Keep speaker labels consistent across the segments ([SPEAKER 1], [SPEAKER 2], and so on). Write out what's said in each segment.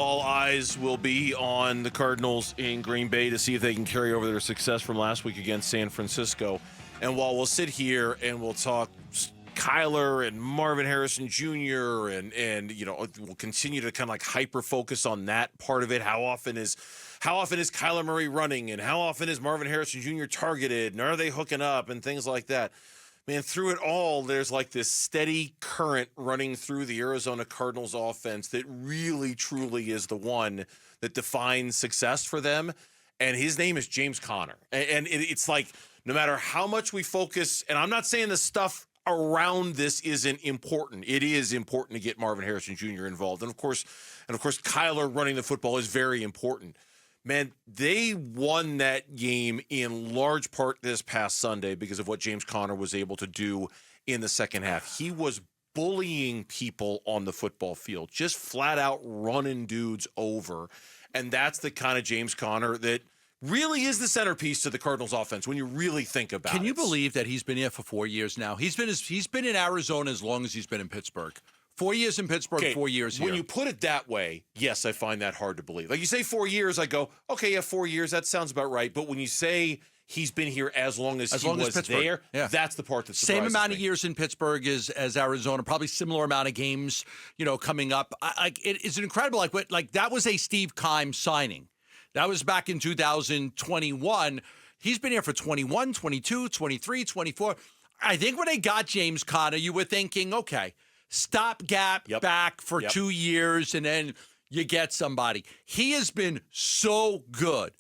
[SPEAKER 1] all eyes will be on the Cardinals in Green Bay to see if they can carry over their success from last week against San Francisco. And while we'll sit here and we'll talk Kyler and Marvin Harrison Jr. and we'll continue to kind of like hyper focus on that part of it. How often is Kyler Murray running, and how often is Marvin Harrison Jr. targeted, and are they hooking up and things like that? Man, through it all, there's like this steady current running through the Arizona Cardinals offense that really, truly is the one that defines success for them. And his name is James Conner. And it's like, no matter how much we focus, and I'm not saying the stuff around this isn't important. It is important to get Marvin Harrison Jr. involved. And of course, Kyler running the football is very important. Man, they won that game in large part this past Sunday because of what James Conner was able to do in the second half. He was bullying people on the football field, just flat out running dudes over. And that's the kind of James Conner that really is the centerpiece to the Cardinals offense when you really think about it.
[SPEAKER 2] Can you believe that he's been here for 4 years now? He's been in Arizona as long as he's been in Pittsburgh. 4 years in Pittsburgh, 4 years here.
[SPEAKER 1] When you put it that way, yes, I find that hard to believe. Like you say 4 years, I go, okay, yeah, 4 years, that sounds about right. But when you say he's been here as long as he was there, that's the part that surprises
[SPEAKER 2] Same amount
[SPEAKER 1] me.
[SPEAKER 2] of years in Pittsburgh as Arizona, probably similar amount of games, coming up. It's incredible. Like that was a Steve Keim signing. That was back in 2021. He's been here for 21, 22, 23, 24. I think when they got James Conner, you were thinking, okay, stopgap back for 2 years, and then you get somebody. He has been so good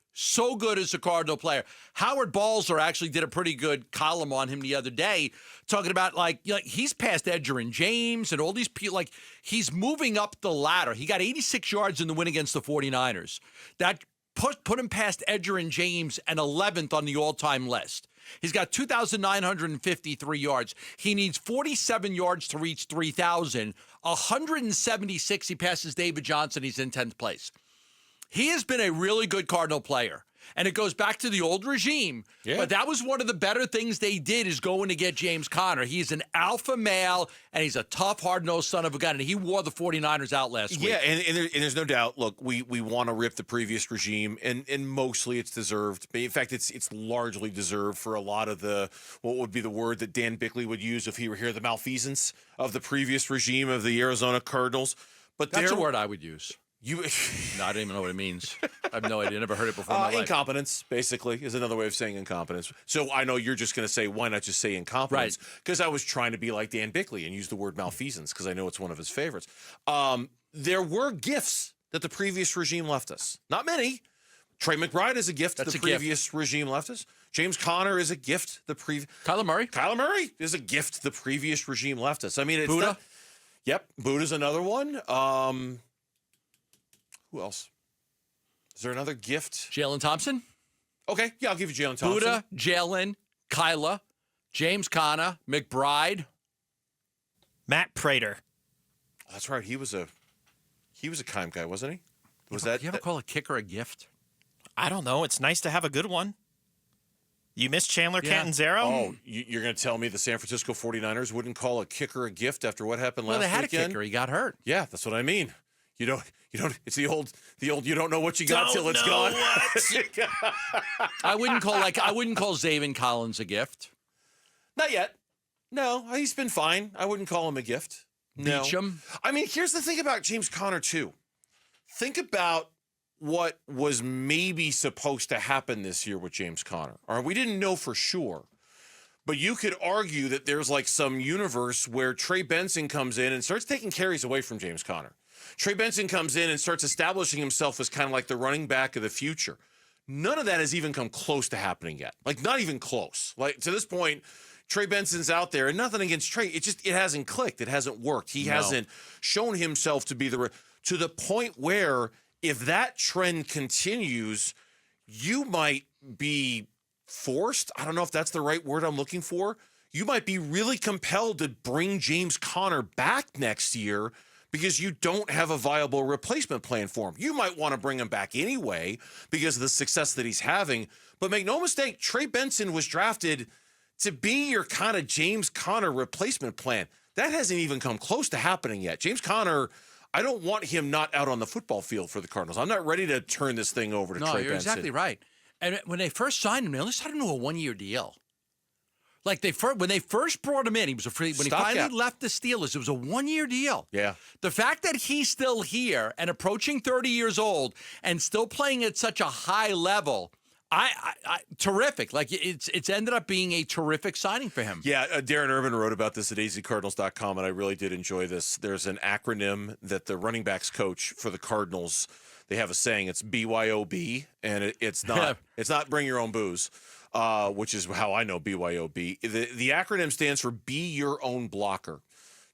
[SPEAKER 2] as a Cardinal player. Howard Balzer actually did a pretty good column on him the other day, talking about he's past Edger and James and all these people. Like, he's moving up the ladder. He got 86 yards in the win against the 49ers. That put him past Edger and James and 11th on the all-time list. He's got 2,953 yards. He needs 47 yards to reach 3,000. 176, he passes David Johnson. He's in 10th place. He has been a really good Cardinal player. And it goes back to the old regime. Yeah. But that was one of the better things they did, is going to get James Conner. He's an alpha male, and he's a tough, hard-nosed son of a gun. And he wore the 49ers out last week.
[SPEAKER 1] Yeah, and there's no doubt. Look, we want to rip the previous regime, and mostly it's deserved. In fact, it's largely deserved for a lot of what would be the word that Dan Bickley would use if he were here, the malfeasance of the previous regime of the Arizona Cardinals. But
[SPEAKER 2] that's a word I would use. No, I don't even know what it means. I have no idea. Never heard it before in my life.
[SPEAKER 1] Incompetence, basically, is another way of saying incompetence. So I know you're just going to say, why not just say incompetence? Because I was trying to be like Dan Bickley and use the word malfeasance, because I know it's one of his favorites. There were gifts that the previous regime left us. Not many. Trey McBride is a gift the previous regime left us. James Conner is a gift
[SPEAKER 2] Kyler Murray
[SPEAKER 1] is a gift the previous regime left us. I mean, it's
[SPEAKER 2] Buddha.
[SPEAKER 1] Yep, Buddha's another one. Who else? Is there another gift?
[SPEAKER 2] Jalen Thompson.
[SPEAKER 1] Okay, yeah, I'll give you Jalen Thompson.
[SPEAKER 2] Buddha, Jalen, Kyler, James Conner, McBride.
[SPEAKER 3] Matt Prater.
[SPEAKER 1] Oh, that's right. He was a Keim guy, wasn't he?
[SPEAKER 2] You ever call a kicker a gift?
[SPEAKER 3] I don't know. It's nice to have a good one. You miss Chandler Catanzaro?
[SPEAKER 1] Oh, you're going to tell me the San Francisco 49ers wouldn't call a kicker a gift after what happened last weekend?
[SPEAKER 2] Well, they had a kicker. He got hurt.
[SPEAKER 1] Yeah, that's what I mean. You don't. It's the old. You don't know what you got till it's gone.
[SPEAKER 2] I wouldn't call Zaven Collins a gift.
[SPEAKER 1] Not yet. No, he's been fine. I wouldn't call him a gift. No.
[SPEAKER 2] Beecham.
[SPEAKER 1] I mean, here's the thing about James Conner too. Think about what was maybe supposed to happen this year with James Conner. All right, we didn't know for sure. But you could argue that there's like some universe where Trey Benson comes in and starts taking carries away from James Conner. Trey Benson comes in and starts establishing himself as kind of like the running back of the future. None of that has even come close to happening yet. Like, not even close. Like, to this point, Trey Benson's out there, and nothing against Trey. It hasn't clicked. It hasn't worked. He hasn't shown himself to be to the point where if that trend continues, you might be forced. I don't know if that's the right word I'm looking for. You might be really compelled to bring James Conner back next year because you don't have a viable replacement plan for him. You might want to bring him back anyway because of the success that he's having. But make no mistake, Trey Benson was drafted to be your kind of James Conner replacement plan. That hasn't even come close to happening yet. James Conner, I don't want him not out on the football field for the Cardinals. I'm not ready to turn this thing over to Trey Benson.
[SPEAKER 2] No, you're exactly right. And when they first signed him, they only signed him to a 1-year deal. Like when they first brought him in, he was a free. When he finally left the Steelers, it was a 1-year deal.
[SPEAKER 1] Yeah.
[SPEAKER 2] The fact that he's still here and approaching 30 years old and still playing at such a high level, terrific. Like it's ended up being a terrific signing for him.
[SPEAKER 1] Yeah, Darren Irvin wrote about this at azcardinals.com, and I really did enjoy this. There's an acronym that the running backs coach for the Cardinals, they have a saying. It's BYOB, and it's not it's not bring your own booze. Which is how I know BYOB. The acronym stands for Be Your Own Blocker.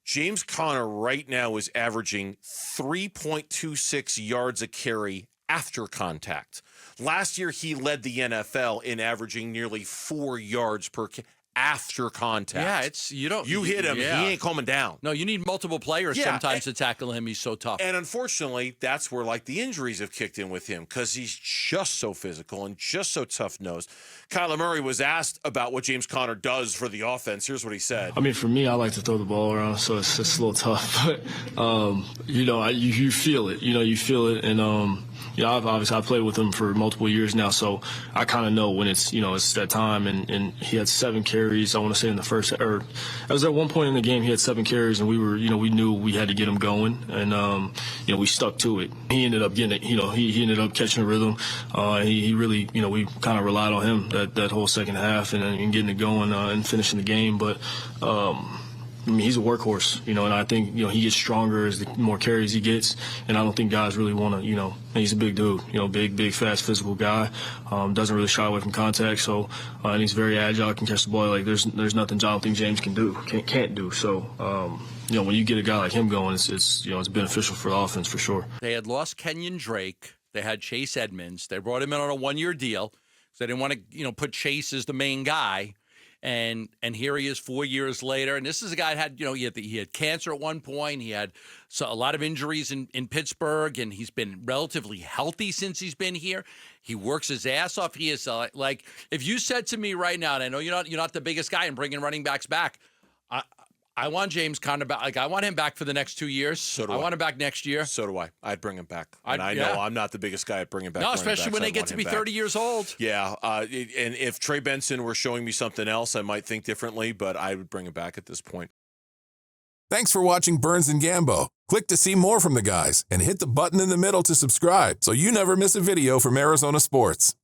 [SPEAKER 1] James Conner right now is averaging 3.26 yards a carry after contact. Last year, he led the NFL in averaging nearly 4 yards per carry after contact.
[SPEAKER 2] Yeah,
[SPEAKER 1] you hit him, he ain't coming down.
[SPEAKER 2] No, you need multiple players sometimes to tackle him. He's so tough.
[SPEAKER 1] And unfortunately, that's where the injuries have kicked in with him because he's just so physical and just so tough-nosed. Kyler Murray was asked about what James Conner does for the offense. Here's what he said.
[SPEAKER 4] I mean, for me, I like to throw the ball around, so it's a little tough. But, you feel it. You feel it. And, I've played with him for multiple years now, so I kind of know when it's that time. And he had 7 carries, I want to say, in the first, or I was at one point in the game, he had 7 carries, and we knew we had to get him going. And, we stuck to it. He ended up getting it, he ended up catching a rhythm. He really, we kind of relied on him that whole second half and getting it going and finishing the game. But, I mean, he's a workhorse, and I think, he gets stronger as the more carries he gets. And I don't think guys really want to, he's a big dude, big, fast, physical guy. Doesn't really shy away from contact. So, and he's very agile, can catch the ball. Like, there's nothing I don't think James can't do. So, when you get a guy like him going, it's beneficial for the offense for sure.
[SPEAKER 2] They had lost Kenyon Drake. They had Chase Edmonds. They brought him in on a 1-year deal. So they didn't want to, put Chase as the main guy. And here he is 4 years later. And this is a guy that had, he had cancer at one point. He had a lot of injuries in Pittsburgh, and he's been relatively healthy since he's been here. He works his ass off. He is like, if you said to me right now, and I know you're not the biggest guy in bringing running backs back, I want James Conner back. Like, I want him back for the next 2 years.
[SPEAKER 1] So do I.
[SPEAKER 2] want him back next year.
[SPEAKER 1] So do I. I'd bring him back. And I know I'm not the biggest guy at bringing back.
[SPEAKER 2] No, especially when they get to be 30 years old.
[SPEAKER 1] Yeah. And if Trey Benson were showing me something else, I might think differently, but I would bring him back at this point.
[SPEAKER 5] Thanks for watching Burns and Gambo. Click to see more from the guys and hit the button in the middle to subscribe so you never miss a video from Arizona sports.